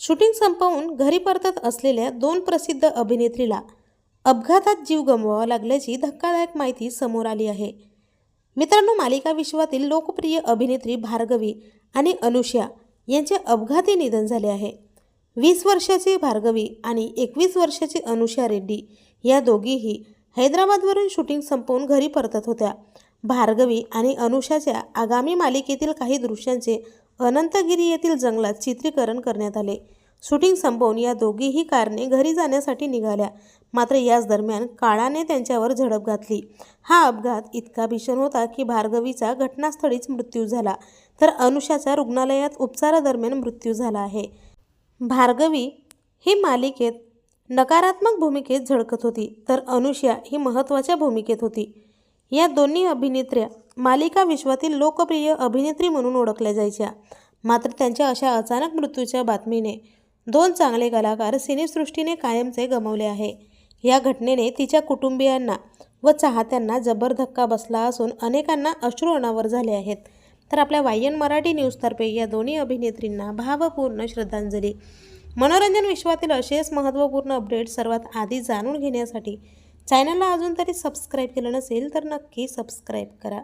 Shooting संपवून घरी परतत असलेल्या दोन प्रसिद्ध अभिनेत्रीला अपघातात जीव गमवावा लागल्याची धक्कादायक माहिती समोर आली आहे. मित्रांनो, मालिका विश्वातील लोकप्रिय अभिनेत्री भार्गवी आणि अनुष्या यांचे अपघाती निधन झाले आहे. 20 वर्षाची भार्गवी आणि 21 वर्षाची अनुष्या रेड्डी या दोघीही हैदराबादवरून शूटिंग संपवून घरी परतत होत्या. भार्गवी आणि अनुष्याच्या आगामी मालिकेतील काही दृश्यांचे अनंतगिरी येथील जंगलात चित्रीकरण करण्यात आले. शूटिंग संपवून या दोघीही कारने घरी जाण्यासाठी निघाल्या. मात्र याच दरम्यान काळाने त्यांच्यावर झडप घातली. हा अपघात इतका भीषण होता की भार्गवीचा घटनास्थळीच मृत्यू झाला, तर अनुष्याचा रुग्णालयात उपचारादरम्यान मृत्यू झाला आहे. भार्गवी ही मालिकेत नकारात्मक भूमिकेत झळकत होती, तर अनुष्या ही महत्त्वाच्या भूमिकेत होती. या दोन्ही अभिनेत्र्या मालिका विश्वातील लोकप्रिय अभिनेत्री म्हणून ओळखल्या जायच्या. मात्र त्यांच्या अशा अचानक मृत्यूच्या बातमीने दोन चांगले कलाकार सिनेसृष्टीने कायमचे गमावले आहे. या घटनेने तिच्या कुटुंबियांना व चाहत्यांना जबर धक्का बसला असून अनेकांना अश्रू अनावर झाले आहेत. तर आपल्या वायन मराठी न्यूजतर्फे या दोन्ही अभिनेत्रींना भावपूर्ण श्रद्धांजली. मनोरंजन विश्वातील असेच महत्त्वपूर्ण अपडेट सर्वात आधी जाणून घेण्यासाठी चॅनलला अजून तरी सबस्क्राईब केलं नसेल तर नक्की सबस्क्राईब करा.